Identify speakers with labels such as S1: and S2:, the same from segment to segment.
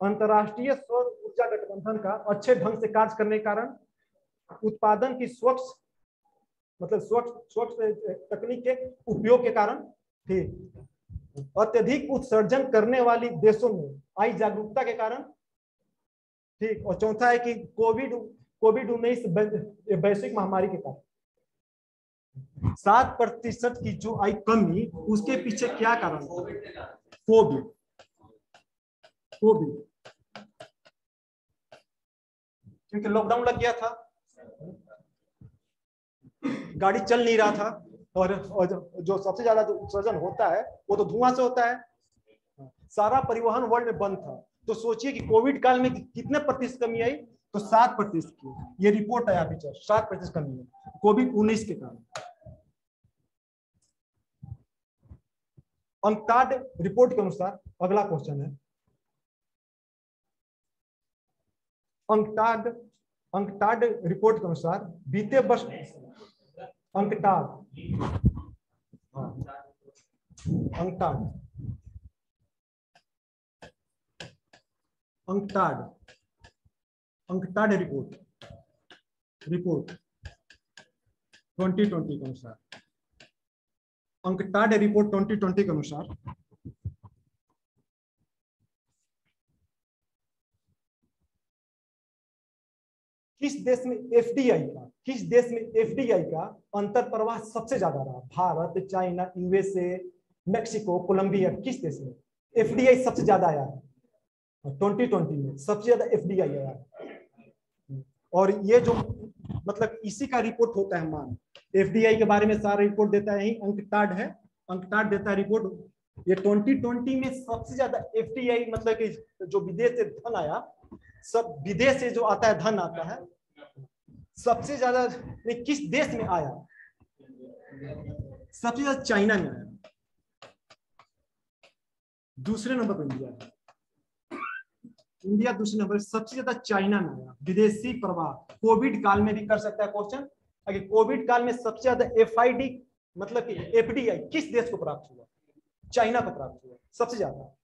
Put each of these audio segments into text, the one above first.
S1: अंतरराष्ट्रीय सौर ऊर्जा गठबंधन का अच्छे ढंग से कार्य करने के कारण उत्पादन की स्वच्छ मतलब स्वच्छ तकनीक के उपयोग के कारण ठीक अत्यधिक उत्सर्जन करने वाली देशों में आई जागरूकता के कारण ठीक। और चौथा है कि कोविड-19 वैश्विक महामारी के कारण 7% की जो आई कमी, उसके पीछे क्या कारण था? कोविड क्योंकि लॉकडाउन लग गया था, गाड़ी चल नहीं रहा था, और जो सबसे ज्यादा जो उत्सर्जन होता है वो तो धुआं से होता है, सारा परिवहन वर्ल्ड में बंद था। तो सोचिए कि कोविड काल में कितने प्रतिशत कमी आई? तो 7% की ये रिपोर्ट आया अभी 7% कमी है कोविड-19 के कारण। अंकटाड रिपोर्ट के अनुसार अगला क्वेश्चन है, अंकटाड रिपोर्ट के अनुसार बीते वर्ष अंकटाड रिपोर्ट 2020 के अनुसार, अंकटाड रिपोर्ट 2020 के अनुसार किस देश में एफडीआई का अंतर प्रवाह सबसे ज्यादा रहा? Bharat, China, USA, Mexico, Colombia, किस देश में एफडीआई सबसे ज्यादा आया है? 2020 में सबसे ज्यादा एफडीआई आया है। और ये जो मतलब इसी का रिपोर्ट होता है, मान एफडीआई के बारे में सारा रिपोर्ट देता है, यही अंकटाड देता है रिपोर्ट। ये 2020 में सबसे ज्यादा एफडीआई मतलब कि जो विदेश से धन आया, सब विदेश से जो आता है धन आता है, सबसे ज्यादा किस देश में आया? सबसे ज्यादा चाइना में आया, दूसरे नंबर पर इंडिया दूसरे नंबर, सबसे ज्यादा चाइना में आया विदेशी प्रवाह। कोविड काल में भी कर सकता है क्वेश्चन, अगर कोविड काल में सबसे ज्यादा एफआईडी मतलब कि एफडीआई किस देश को प्राप्त हुआ? चाइना को प्राप्त हुआ सबसे ज्यादा।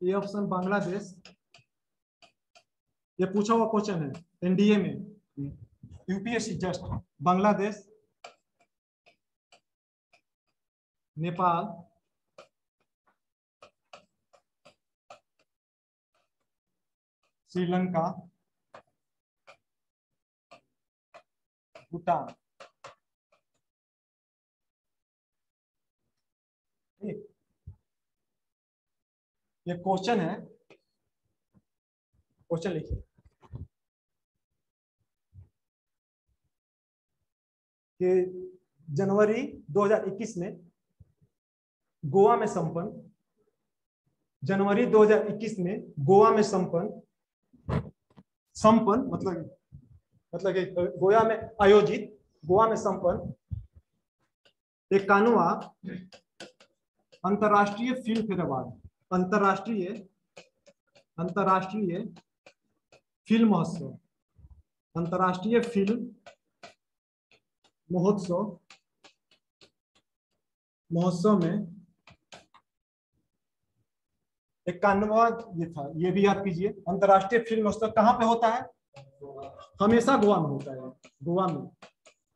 S1: ये ऑप्शन बांग्लादेश, ये पूछा हुआ क्वेश्चन है एनडीए में, यूपीएससी जस्ट। बांग्लादेश, नेपाल, श्रीलंका, भूटान। ये क्वेश्चन है, क्वेश्चन लिखिए कि जनवरी 2021 में गोवा में संपन्न, जनवरी 2021 में गोवा में संपन्न मतलब कि गोवा में आयोजित, गोवा में संपन्न 91वां अंतरराष्ट्रीय फिल्म फेयर अवार्ड, अंतरराष्ट्रीय फिल्म महोत्सव, अंतरराष्ट्रीय फिल्म महोत्सव में 91वां ये था। ये भी याद कीजिए, अंतरराष्ट्रीय फिल्म महोत्सव कहाँ पे होता है? हमेशा गोवा में होता है, गोवा में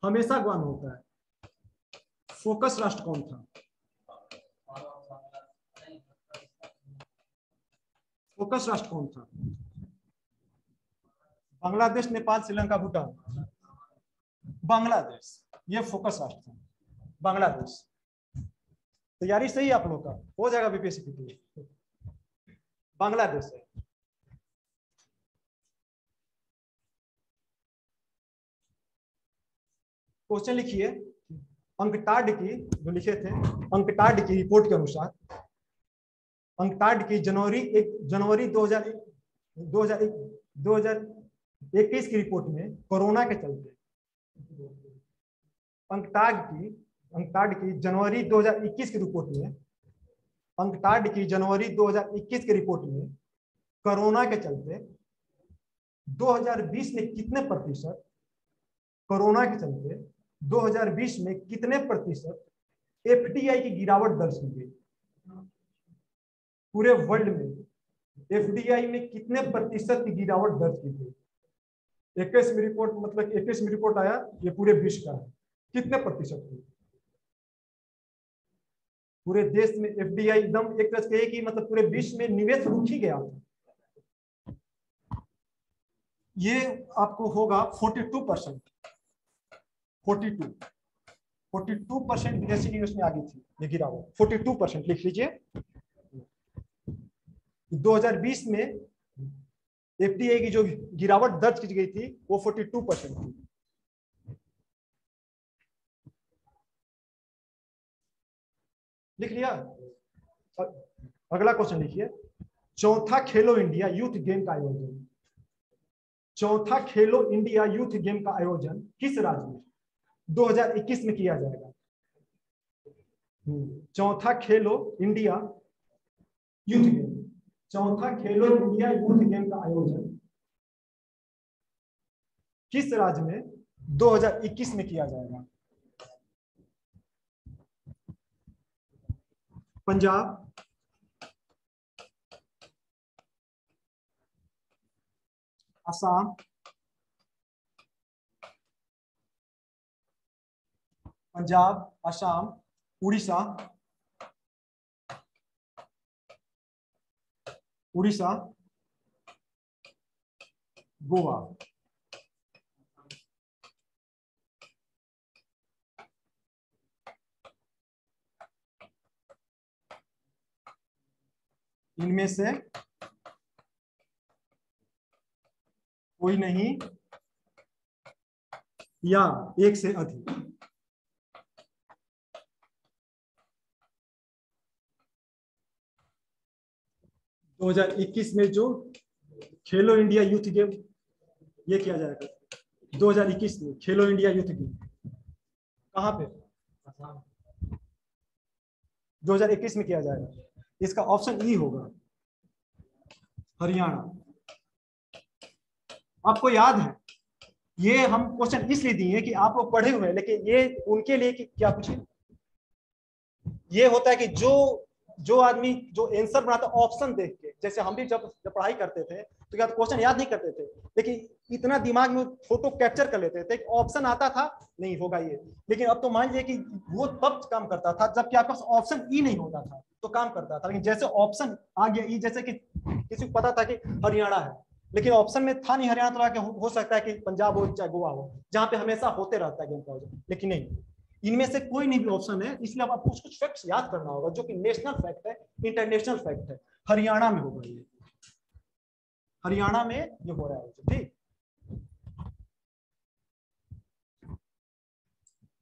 S1: हमेशा गोवा में होता है। फोकस राष्ट्र कौन था? फोकस राष्ट्र कौन था? बांग्लादेश, नेपाल, श्रीलंका, भूटान। बांग्लादेश, ये फोकस राष्ट्र था, बांग्लादेश। तैयारी सही आप लोग का हो जाएगा बीपीएससी के लिए। बांग्लादेश है। क्वेश्चन लिखिए, अंकटाड की जो लिखे थे, अंकटाड की रिपोर्ट के अनुसार, अंकटाड की जनवरी 2021 की रिपोर्ट में कोरोना के चलते अंकटाड की जनवरी 2021 की रिपोर्ट में अंकटाड की जनवरी 2021 की रिपोर्ट में कोरोना के चलते 2020 में कितने प्रतिशत, कोरोना के चलते 2020 में कितने प्रतिशत एफडीआई की गिरावट दर्ज की गई? पूरे वर्ल्ड में एफडीआई में कितने प्रतिशत की गिरावट दर्ज की गई? 21वीं रिपोर्ट, मतलब 21वीं रिपोर्ट आया, ये पूरे विश्व का है, कितने प्रतिशत की? पूरे देश में एफडीआई एकदम एक तरह से कि मतलब पूरे विश्व में निवेश रुक ही गया। ये आपको होगा 42%, 42% विदेशी निवेश में आ गई थी ये गिरावट, 42% लिख लीजिए। 2020 में एफडीआई की जो गिरावट दर्ज की गई थी वो 42% थी। लिख लिया? अगला क्वेश्चन लिखिए, चौथा खेलो इंडिया यूथ गेम का आयोजन, चौथा खेलो इंडिया यूथ गेम का आयोजन किस राज्य में 2021 में किया जाएगा? चौथा खेलो इंडिया यूथ गेम, चौथा खेलो इंडिया यूथ गेम का आयोजन किस राज्य में 2021 में किया जाएगा? पंजाब, असम, पंजाब, असम, उड़ीसा, उड़ीसा, गोवा। इनमें से कोई नहीं या एक से अधिक। दो 2021 में जो खेलो इंडिया यूथ गेम ये किया जाएगा, 2021 में खेलो इंडिया यूथ गेम कहां पे? 2021 में किया जाएगा। इसका ऑप्शन ई होगा, हरियाणा। आपको याद है ये हम क्वेश्चन इसलिए दिए कि आप लोग पढ़े हुए हैं, लेकिन ये उनके लिए कि क्या पूछे, ये होता है कि जो आदमी जो आंसर बनाता ऑप्शन देख के, जैसे हम भी जब पढ़ाई करते थे तो क्या क्वेश्चन याद नहीं करते थे, लेकिन इतना दिमाग में फोटो कैप्चर कर लेते थे, ऑप्शन आता था नहीं होगा ये। लेकिन अब तो मान लीजिए कि वो तब काम करता था जबकि आपके पास ऑप्शन ई नहीं होता था तो काम करता था, लेकिन जैसे ऑप्शन आ गया ई, जैसे कि किसी को पता था कि हरियाणा है लेकिन ऑप्शन में था नहीं हरियाणा, तो हो सकता है कि पंजाब हो चाहे गोवा हो, जहां पे हमेशा होते रहता है गेम का, लेकिन नहीं, इनमें से कोई नहीं भी ऑप्शन है। इसलिए अब आपको कुछ फैक्ट्स याद करना होगा जो कि नेशनल फैक्ट है, इंटरनेशनल फैक्ट है। हरियाणा में होगा ये, हरियाणा में ये हो रहा है। ठीक,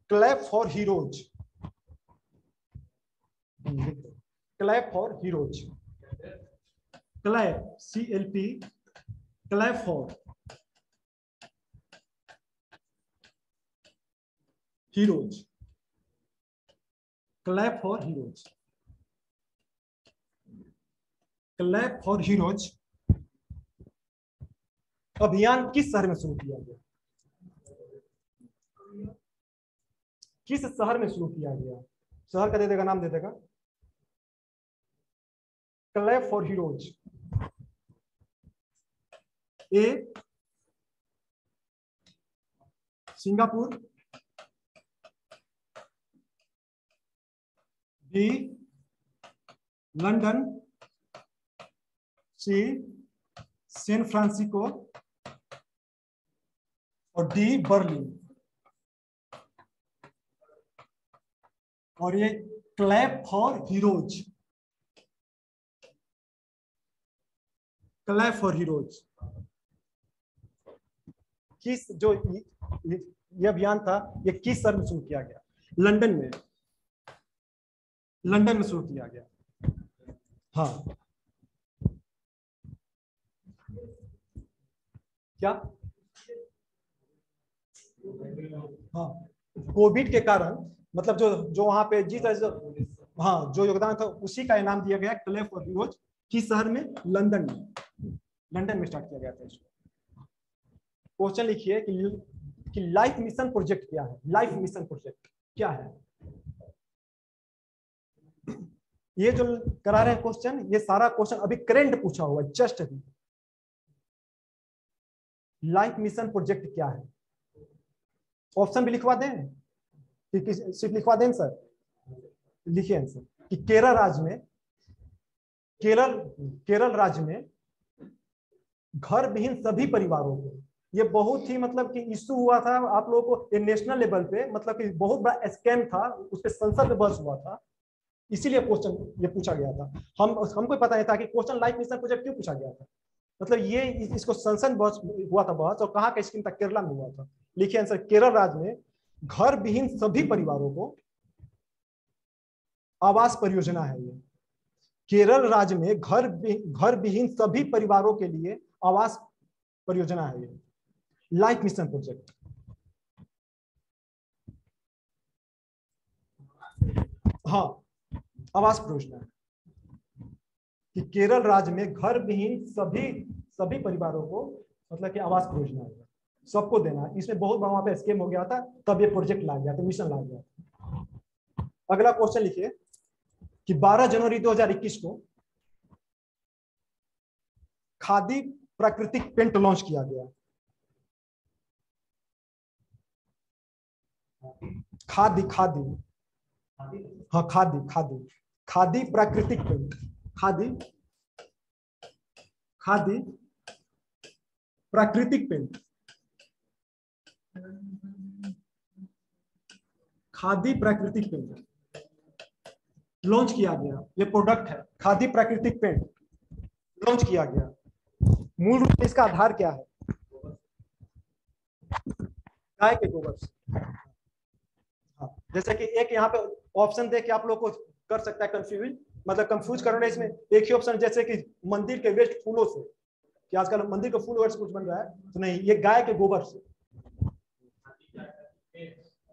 S1: clap for heroes, clap for heroes, clap CLP, clap for heroes, clap for heroes, clap for heroes अभियान किस शहर में शुरू किया गया? किस शहर में शुरू किया गया? शहर का दे देगा, नाम दे देगा। Clap for heroes, A Singapore, B London, C San Francisco और डी बर्लिन। और ये clap for heroes, clap for heroes किस जो ये अभियान था ये किस शहर में शुरू किया गया? लंदन में, लंदन में शुरू किया गया। हाँ क्या? हाँ, कोविड के कारण, मतलब जो वहां पे जिस हाँ जो योगदान था उसी का इनाम दिया गया क्लेफ और रियोज किस शहर में? लंदन में। लंदन में स्टार्ट किया गया था इसको। क्वेश्चन लिखिए कि लाइफ मिशन प्रोजेक्ट क्या है? लाइफ मिशन प्रोजेक्ट क्या है? ये जो करा रहे हैं क्वेश्चन, ये सारा क्वेश्चन अभी करंट पूछा हुआ जस्ट अभी। लाइफ मिशन प्रोजेक्ट क्या है? ऑप्शन भी लिखवा दें कि सिर्फ लिखवा दें सर? लिखिए आंसर कि केरल राज्य में घर विहीन सभी परिवारों को, ये बहुत ही मतलब कि इशू हुआ था आप लोगों को, ये नेशनल लेवल पे मतलब कि बहुत बड़ा स्कैम था, उस पर संसद में बहस हुआ था, इसीलिए क्वेश्चन ये पूछा गया था। हमको पता नहीं था कि क्वेश्चन लाइफ मिशन प्रोजेक्ट क्यों पूछा गया था। मतलब ये इसको संसद बहस हुआ था बहस, और कहाँ का स्कीम था? केरला में हुआ था। लिखिए आंसर, केरल राज्य में घर विहीन सभी परिवारों को आवास परियोजना है ये। केरल राज्य में घर विहीन सभी परिवारों के लिए आवास परियोजना है ये, लाइफ मिशन प्रोजेक्ट। हाँ आवास परियोजना कि केरल राज्य में घर विहीन सभी परिवारों को मतलब कि आवास परियोजना है, सबको देना है। इसमें बहुत बड़ा वहां पे स्कीम हो गया था, तब ये प्रोजेक्ट ला गया था, मिशन ला गया था। अगला क्वेश्चन लिखिए कि 12 जनवरी 2021 को खादी प्राकृतिक पेंट लॉन्च किया गया। खादी हाँ खादी प्राकृतिक पेंट, खादी प्राकृतिक पेंट, खादी प्राकृतिक पेंट लॉन्च किया गया। ये प्रोडक्ट है खादी प्राकृतिक पेंट, लॉन्च किया गया। मूल रूप से इसका आधार क्या है? गाय के गोबर से। हाँ, जैसे कि एक यहाँ पे ऑप्शन दे के आप लोग को कर सकता है कंफ्यूज, मतलब कंफ्यूज करने इसमें एक ही ऑप्शन, जैसे कि मंदिर के वेस्ट फूलों से, कि आजकल मंदिर के फूल से कुछ बन रहा है, तो नहीं, ये गाय के गोबर से।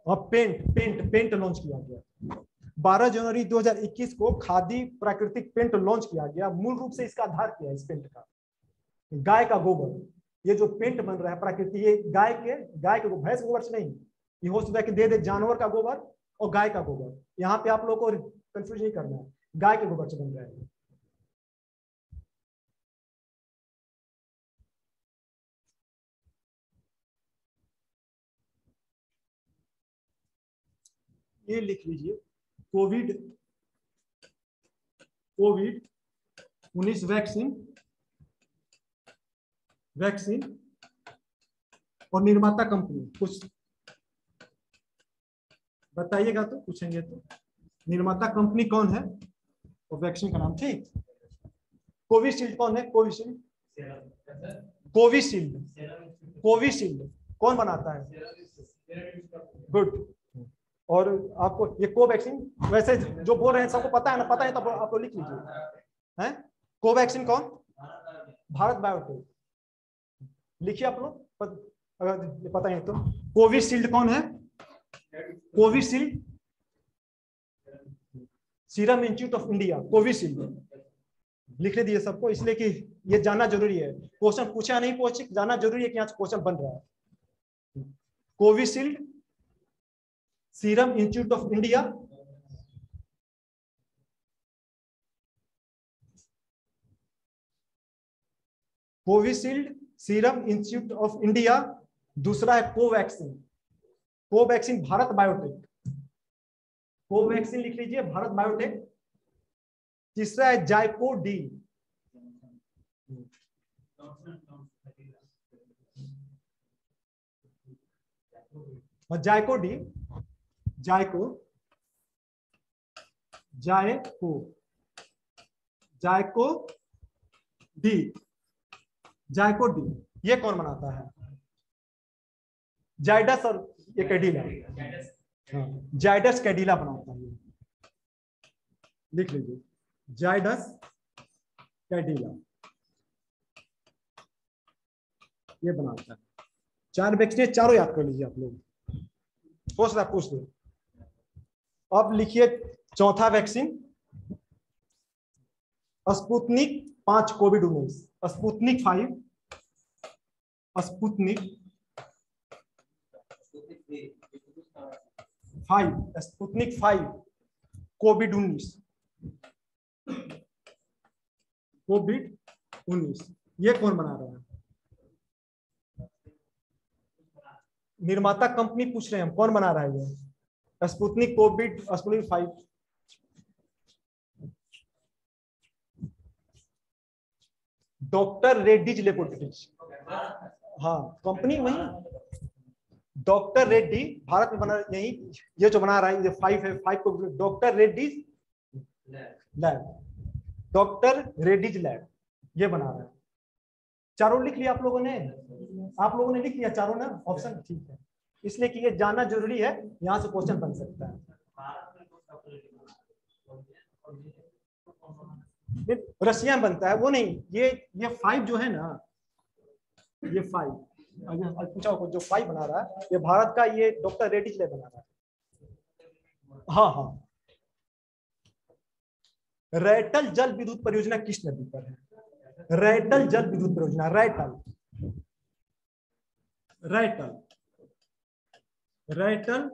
S1: और पेंट लॉन्च किया गया 12 जनवरी 2021 को, खादी प्राकृतिक पेंट लॉन्च किया गया। मूल रूप से इसका आधार क्या है? इस पेंट का गाय का गोबर, ये जो पेंट बन रहा है प्राकृतिक, ये गाय के गोबर, भैंस के गोबर से नहीं। ये हो सकता है कि दे जानवर का गोबर और गाय का गोबर, यहाँ पे आप लोगों को कंफ्यूज नहीं करना है, गाय के गोबर से बन रहा है। ये लिख लीजिए, कोविड 19 वैक्सीन और निर्माता कंपनी, कुछ बताइएगा तो, पूछेंगे तो। निर्माता कंपनी कौन है और वैक्सीन का नाम? ठीक। कोविशील्ड कौन है? कोविशील्ड कौन बनाता है? गुड। और आपको ये कोवैक्सीन, वैसे जो बोल रहे हैं सबको पता है ना? पता है तो आप लिख लीजिए। हैं कोवैक्सीन कौन? भारत बायोटेक। लिखिए आप लोग, अगर पता है तो। कोविशील्ड कौन है? Covishield serum institute of India, Covishield लिख दिए सबको, इसलिए कि ये जानना जरूरी है। क्वेश्चन पूछा नहीं पूछे, जानना जरूरी है कि यहाँ क्वेश्चन बन रहा है। Covishield serum institute of India, Covishield serum institute of India. दूसरा है Covaxin, Covaxin Bharat biotech, Covaxin लिख लीजिए भारत बायोटेक। तीसरा है जायको डी, और जायको डी, जायको डी, ये कौन बनाता है? जाइडस और ये कैडिला, जाइडस कैडिला बनाता है। लिख लीजिए जाइडस कैडिला, ये बनाता है। 4 वैक्सीन, चारों याद कर लीजिए आप लोग, हो सकता है पूछ दो। अब लिखिए चौथा वैक्सीन स्पुतनिक 5 कोविड-19, स्पुतनिक 5, स्पुतनिक 5, स्पुतनिक 5 कोविड-19, कोविड-19 ये कौन बना रहा है? निर्माता कंपनी पूछ रहे हैं हम, कौन बना रहा है ये? Sputnik Covid, Sputnik 5। Doctor Reddy's laboratories, हाँ कंपनी वही डॉक्टर रेड्डी, भारत में बना यही, ये जो बना रहा है ये 5 है, 5 को doctor Reddy's lab, doctor Reddy's lab ये बना रहा है। चारों लिख लिया आप लोगों ने? आप लोगों ने लिख लिया चारों ना ऑप्शन? ठीक है, इसलिए कि ये जानना जरूरी है, यहाँ से क्वेश्चन बन सकता है। रशिया में बनता है वो नहीं, ये 5 जो है ना, ये 5 पूछा जो 5 बना रहा है ये भारत का, ये डॉक्टर रेड्डीज लैब बना रहा है। हाँ हाँ, रैटल जल विद्युत परियोजना किस नदी पर है? रैटल जल विद्युत परियोजना, रैटल रैटल रैटल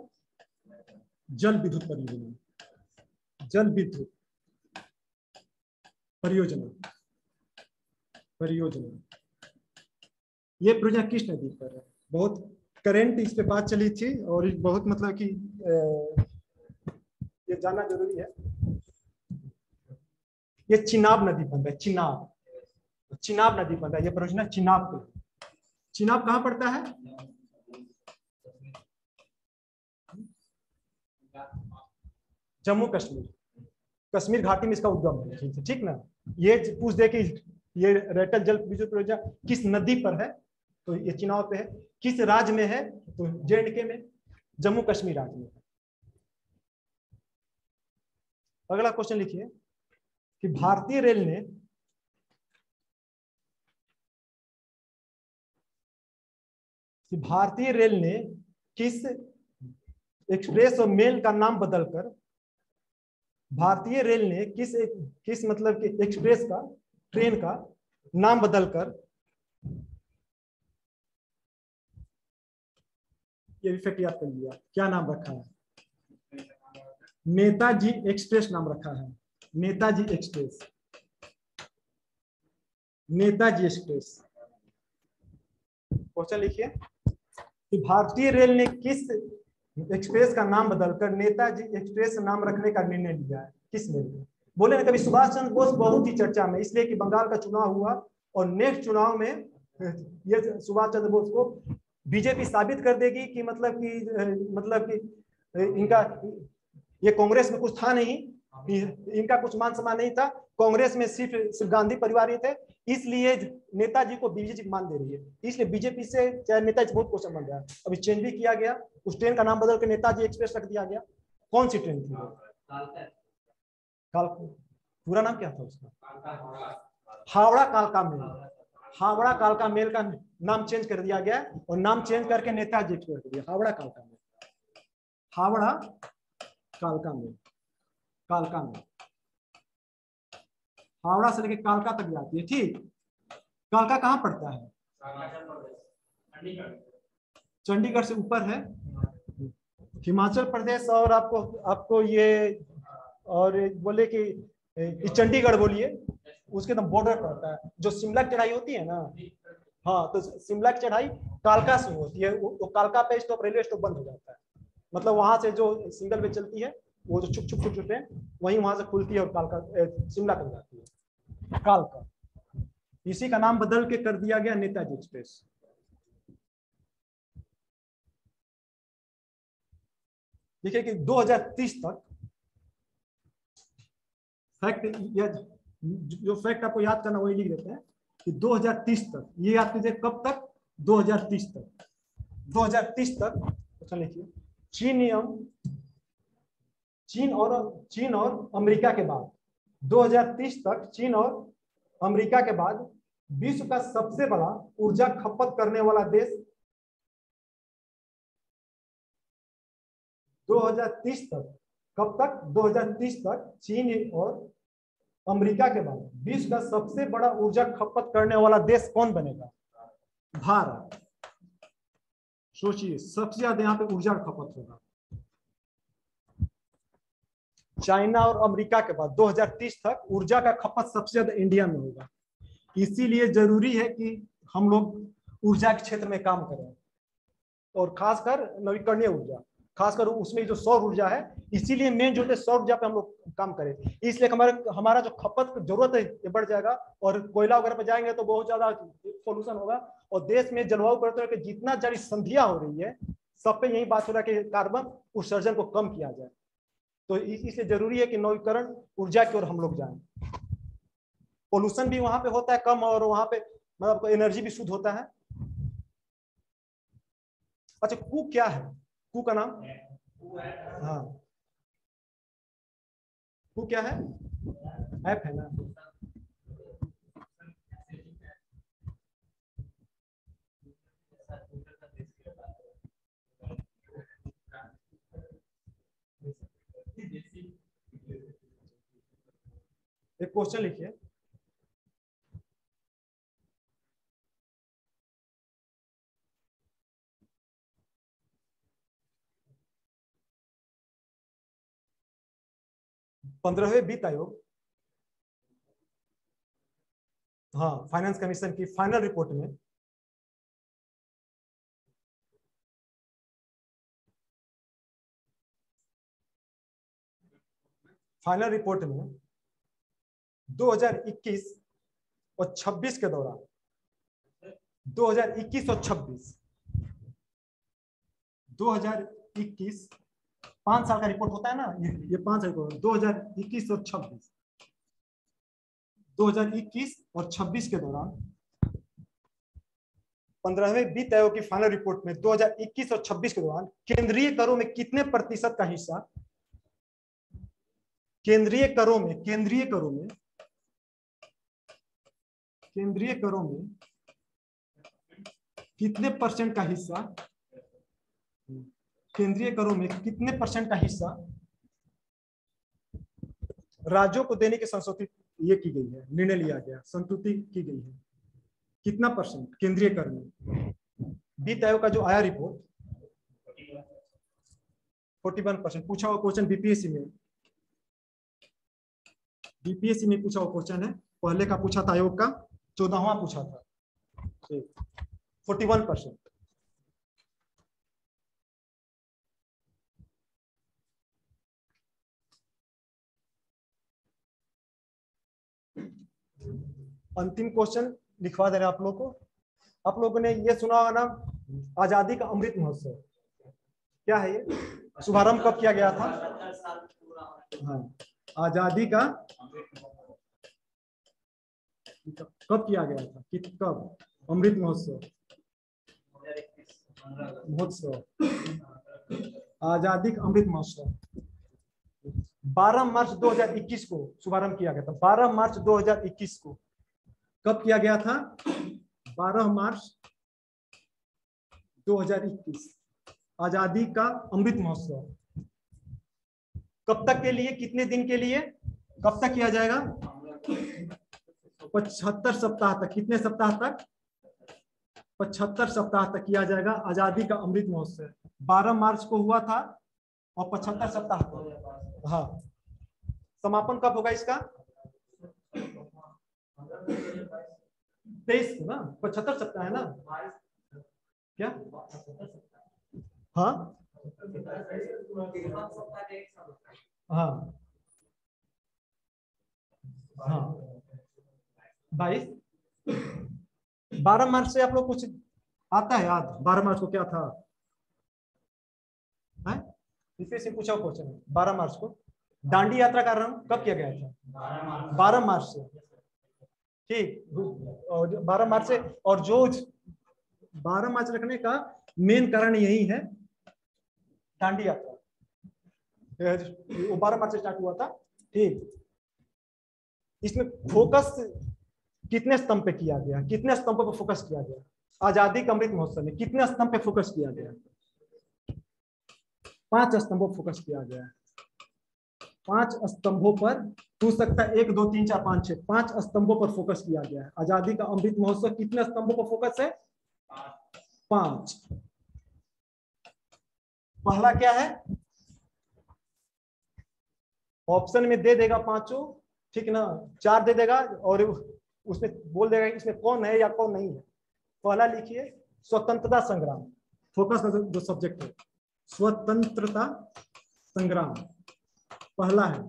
S1: जल विद्युत परियोजना, जल विद्युत परियोजना, परियोजना ये परियोजना किस नदी पर है? बहुत करेंट इस पे बात चली थी और बहुत मतलब कि ये जानना जरूरी है। ये चिनाब नदी पर है, चिनाब, चिनाब नदी पर है ये परियोजना, चिनाब पे। चिनाब कहाँ पड़ता है? जम्मू कश्मीर, कश्मीर घाटी में इसका उद्गम है। ठीक ना, ये पूछ दे कि ये रैटल जल विद्युत परियोजना किस नदी पर है, तो ये चिनाब पे है। किस राज्य में है, तो J&K में, जम्मू कश्मीर राज्य में। अगला क्वेश्चन लिखिए कि भारतीय रेल ने किस एक्सप्रेस और मेल का नाम बदलकर, भारतीय रेल ने किस मतलब कि एक्सप्रेस का, ट्रेन का नाम बदलकर, ये भी फैक्ट याद कर लिया, क्या नाम रखा है? नेताजी एक्सप्रेस नाम रखा है, Netaji express, Netaji express. Question लिखिए कि भारतीय रेल ने किस एक्सप्रेस का नाम बदलकर नेताजी एक्सप्रेस नाम रखने का निर्णय लिया है? किस ने? बोले ना कभी सुभाष चंद्र बोस बहुत ही चर्चा में, इसलिए कि बंगाल का चुनाव हुआ और नेक्स्ट चुनाव में ये सुभाष चंद्र बोस को बीजेपी साबित कर देगी कि मतलब कि इनका ये कांग्रेस में कुछ था नहीं, इनका कुछ मान सम्मान नहीं था, कांग्रेस में सिर्फ गांधी परिवार ही थे, इसलिए नेताजी को बीजेपी मान दे रही है। इसलिए बीजेपी से चाहे नेताजी बहुत क्वेश्चन बन रहा है। अभी चेंज भी किया गया, उस ट्रेन का नाम बदल के नेताजी एक्सप्रेस रख दिया गया। कौन सी ट्रेन थी? पूरा नाम क्या था उसका? हावड़ा कालका मेल, हावड़ा कालका मेल का नाम चेंज कर दिया गया और नाम चेंज करके नेताजी एक्सप्रेस कर दिया, हावड़ा कालका मेल, हावड़ा कालका मेल, कालका मेल हावड़ा से लेके कालका तक जाती है। ठीक, कालका कहाँ पड़ता है? चंडीगढ़ से ऊपर है, हिमाचल प्रदेश। और आपको ये और बोले कि चंडीगढ़ बोलिए, उसके एकदम बॉर्डर पड़ता है। जो शिमला की चढ़ाई होती है ना, हाँ, तो शिमला की चढ़ाई कालका से होती है, वो कालका पे स्टॉप, रेलवे स्टॉप बंद हो जाता है। मतलब वहां से जो सिंगल वे चलती है वो जो छुप है वहीं वहां से खुलती है और कालका शिमला तक जाती है, कालका। इसी का नाम बदल के कर दिया गया नेताजी एक्सप्रेस। देखिए कि 2030 तक फैक्ट, जो फैक्ट आपको याद करना वही लिख देते हैं कि 2030 तक, ये याद कीजिए कब तक? 2030 तक। 2030 तक अच्छा लिखिए, चीन और अमेरिका के बाद 2030 तक चीन और अमेरिका के बाद विश्व का सबसे बड़ा ऊर्जा खपत करने वाला देश 2030 तक कब तक? 2030 तक चीन और अमेरिका के बाद विश्व का सबसे बड़ा ऊर्जा खपत करने वाला देश कौन बनेगा? भारत। सोचिए, सबसे ज्यादा यहाँ पे ऊर्जा खपत होगा। चाइना और अमेरिका के बाद 2030 तक ऊर्जा का खपत सबसे ज्यादा इंडिया में होगा। इसीलिए जरूरी है कि हम लोग ऊर्जा के क्षेत्र में काम करें, और खासकर नवीकरणीय ऊर्जा, खासकर उसमें जो सौर ऊर्जा है, इसीलिए मेन जो है सौर ऊर्जा पे हम लोग काम करें। इसलिए हमारा जो खपत की जरूरत है ये बढ़ जाएगा, और कोयला वगैरह पे जाएंगे तो बहुत ज्यादा पोल्यूशन होगा। और देश में जलवायु परिवर्तन की जितना जारी संधियां हो रही है, सब पे यही बात हो रहा है कि कार्बन उत्सर्जन को कम किया जाए। तो इसलिए जरूरी है कि नवीकरण ऊर्जा की ओर हम लोग जाएं। पोल्यूशन भी वहां पे होता है कम, और वहां पे मतलब एनर्जी भी शुद्ध होता है। अच्छा, कू क्या है? कू का नाम? हाँ, कू क्या है? ऐप है ना? एक क्वेश्चन लिखिए। पंद्रहवें वित्त आयोग, हाँ, फाइनेंस कमीशन की फाइनल रिपोर्ट में फाइनल रिपोर्ट में 2021 और 26 के दौरान, 2021 और 26, 2021 5 साल का रिपोर्ट होता है ना, ये 5 साल का, 2021 और 26, 2021 और 26 के दौरान 15वें वित्त आयोग की फाइनल रिपोर्ट में 2021 और 26 के दौरान केंद्रीय करों में कितने प्रतिशत का हिस्सा, केंद्रीय करों में कितने परसेंट का हिस्सा, केंद्रीय करों में कितने परसेंट का हिस्सा राज्यों को देने की संस्तुति ये की गई है, निर्णय लिया गया, संस्तुति की गई है। कितना परसेंट केंद्रीय कर में? वित्त आयोग का जो आया रिपोर्ट 41%। पूछा हुआ क्वेश्चन बीपीएससी में पूछा हुआ क्वेश्चन है। पहले का पूछा था आयोग का, 14वां पूछा था। 41%। अंतिम क्वेश्चन लिखवा दे रहे हैं आप लोगों को। आप लोगों ने ये सुना होगा ना, आजादी का अमृत महोत्सव। क्या है ये? शुभारंभ कब किया गया था? हाँ, आजादी का कब किया गया था? कब अमृत महोत्सव? आजादी का अमृत महोत्सव 12 मार्च 2021 को शुभारंभ किया गया था। 12 मार्च 2021 को कब किया गया था? 12 मार्च 2021 आजादी का अमृत महोत्सव। कब तक के लिए, कितने दिन के लिए, कब तक किया जाएगा? 75 सप्ताह तक। कितने सप्ताह तक? 75 सप्ताह तक किया जाएगा आजादी का अमृत महोत्सव। 12 मार्च को हुआ था और 75 सप्ताह तक। हाँ, समापन कब होगा इसका? 23 ना, 75 सप्ताह है ना क्या? हाँ हाँ हाँ, 22। 12 मार्च से आप लोग कुछ आता है याद? 12 मार्च को क्या था? इससे पूछा क्वेश्चन है। 12 मार्च को दांडी यात्रा का आरंभ कब किया गया था? 12 मार्च से। ठीक, और 12 मार्च से। और जो 12 मार्च रखने का मेन कारण यही है, दांडी यात्रा वो 12 मार्च से स्टार्ट हुआ था। ठीक, इसमें फोकस कितने स्तंभ पे किया गया? कितने स्तंभ पर फोकस किया गया? आजादी का अमृत महोत्सव में कितने स्तंभ पे फोकस किया गया? 5 स्तंभों पर फोकस किया गया। 5 स्तंभों पर पूछ सकता है, 1 2 3 4 5 6, 5 स्तंभों पर फोकस किया गया है। आजादी का अमृत महोत्सव कितने स्तंभों पर फोकस है? 5। पहला क्या है? ऑप्शन में दे देगा पांचों, ठीक ना, 4 दे देगा और उसमें बोल देगा इसमें कौन है या कौन नहीं है। पहला लिखिए स्वतंत्रता संग्राम, फोकस का जो सब्जेक्ट है स्वतंत्रता संग्राम, पहला है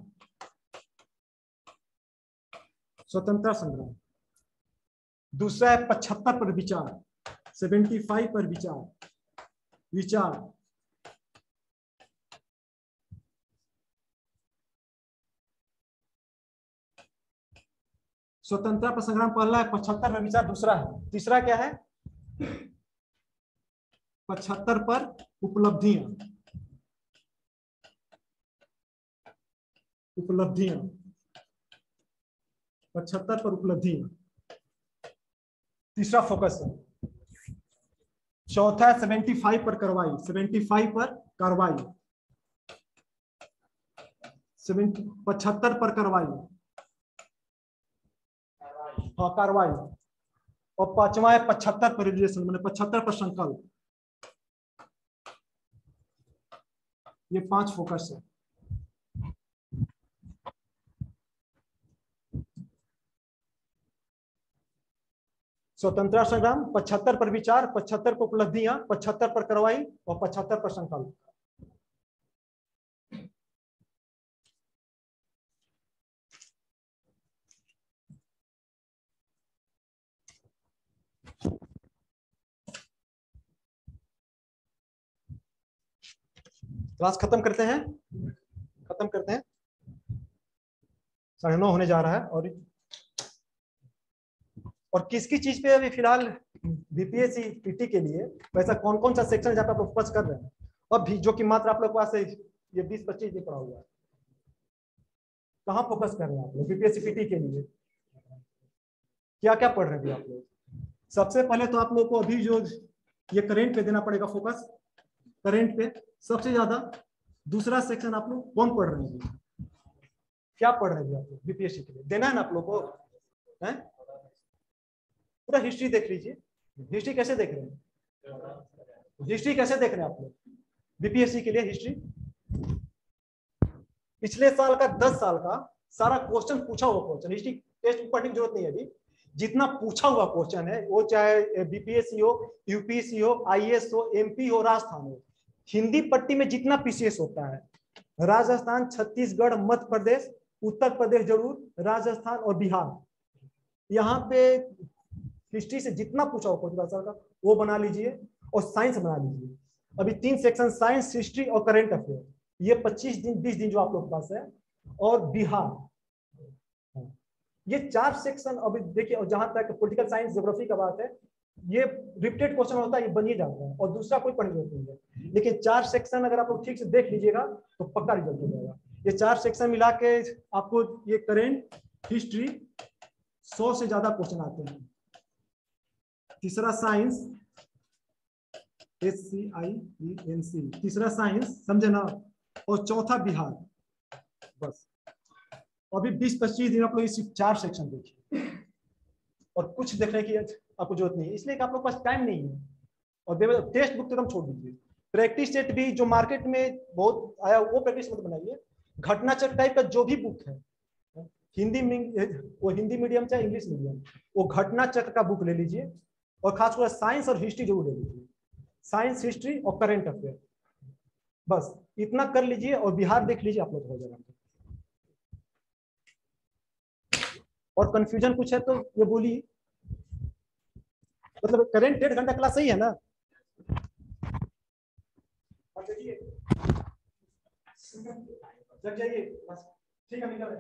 S1: स्वतंत्रता संग्राम। दूसरा है 75 पर विचार, 75 पर विचार। स्वतंत्रता पर संग्राम पहला है, 75 पर विचार दूसरा है। तीसरा क्या है? 75 पर उपलब्धियां, 75 पर उपलब्धियां तीसरा फोकस है। चौथा है 75 पर कार्रवाई, 75 पर कार्रवाई, 75 पर कार्रवाई, हाँ कार्रवाई। और पांचवा है 75 पर रिलेशन, मैंने 75 पर संकल्प। ये 5 फोकस है। स्वतंत्रता संग्राम, 75 पर विचार, 75 पर उपलब्धियां, 75 पर कार्रवाई और 75 पर संकल्प। क्लास खत्म करते हैं, 9:30 होने जा रहा है। और किसकी चीज पे अभी फिलहाल बीपीएससी पीटी के लिए वैसा कौन कौन सा सेक्शन जहाँ पे आप लोग फोकस कर रहे हैं? और भी जो कि मात्र आप लोग पास ये 20-25 दिन पड़ा हुआ है, कहाँ फोकस कर रहे हैं आप लोग बीपीएससी पीटी के लिए? क्या क्या पढ़ रहे हैं आप लोग? सबसे पहले तो आप लोग को अभी जो ये करेंट पे देना पड़ेगा फोकस, करेंट पे सबसे ज्यादा। दूसरा सेक्शन आप लोग कौन पढ़ रहे हैं? क्या पढ़ रहे हैं आप लोग बीपीएससी के लिए? देना है ना आप लोग को, है? पूरा हिस्ट्री देख लीजिए। हिस्ट्री कैसे देख रहे हैं? हिस्ट्री कैसे देख रहे हैं आप लोग बीपीएससी के लिए? हिस्ट्री पिछले साल का 10 साल का सारा क्वेश्चन पूछा हुआ क्वेश्चन, हिस्ट्री टेस्ट बुक पढ़ने की जरूरत नहीं है अभी। जितना पूछा हुआ क्वेश्चन है वो चाहे बीपीएससी हो, यूपीएससी हो, आईएएस हो, एमपी हो, राजस्थान हो, हिंदी पट्टी में जितना पीसीएस होता है, राजस्थान, छत्तीसगढ़, मध्य प्रदेश, उत्तर प्रदेश जरूर, राजस्थान और बिहार, यहाँ पे हिस्ट्री से जितना पूछा हुआ क्वेश्चन का वो बना लीजिए। और साइंस बना लीजिए। अभी 3 सेक्शन साइंस, हिस्ट्री और करंट अफेयर, ये 25 दिन 20 दिन जो आप लोग के पास है। और बिहार, ये 4 सेक्शन अभी देखिए। और जहां तक पॉलिटिकल साइंस, ज्योग्राफी का बात है, ये रिपीटेड क्वेश्चन होता है, ये बन ही जाता है और दूसरा कोई पढ़ने की जरूरत नहीं है। लेकिन 4 सेक्शन अगर आप लोग ठीक से देख लीजिएगा तो पक्का रिजल्ट हो जाएगा। ये 4 सेक्शन मिला के आपको ये करंट, हिस्ट्री 100 से ज्यादा क्वेश्चन आते हैं। तीसरा साइंस, SCIENC, तीसरा साइंस, समझे ना? और चौथा बिहार। बस अभी 20-25 दिन आप लोग इस 4 सेक्शन देखिए और कुछ देखने की आपको जरूरत नहीं है, इसलिए कि आप लोग के पास टाइम नहीं है। और टेक्स्ट बुक तो एकदम छोड़ दीजिए। प्रैक्टिस सेट भी जो मार्केट में बहुत आया वो प्रैक्टिस मत बनाइए। घटना चक्र टाइप का जो भी बुक है, हिंदी में, वो हिंदी मीडियम चाहे इंग्लिश मीडियम, वो घटना चक्र का बुक ले लीजिए। और खासकर साइंस और हिस्ट्री जरूर ले लीजिए, साइंस, हिस्ट्री और करंट अफेयर। बस इतना कर लीजिए और बिहार देख लीजिए, आप लोग हो जाएगा। और कंफ्यूजन कुछ है तो ये बोलिए। मतलब करंट 1.5 घंटा क्लास सही है ना? जग जाइए, ठीक है, निकल।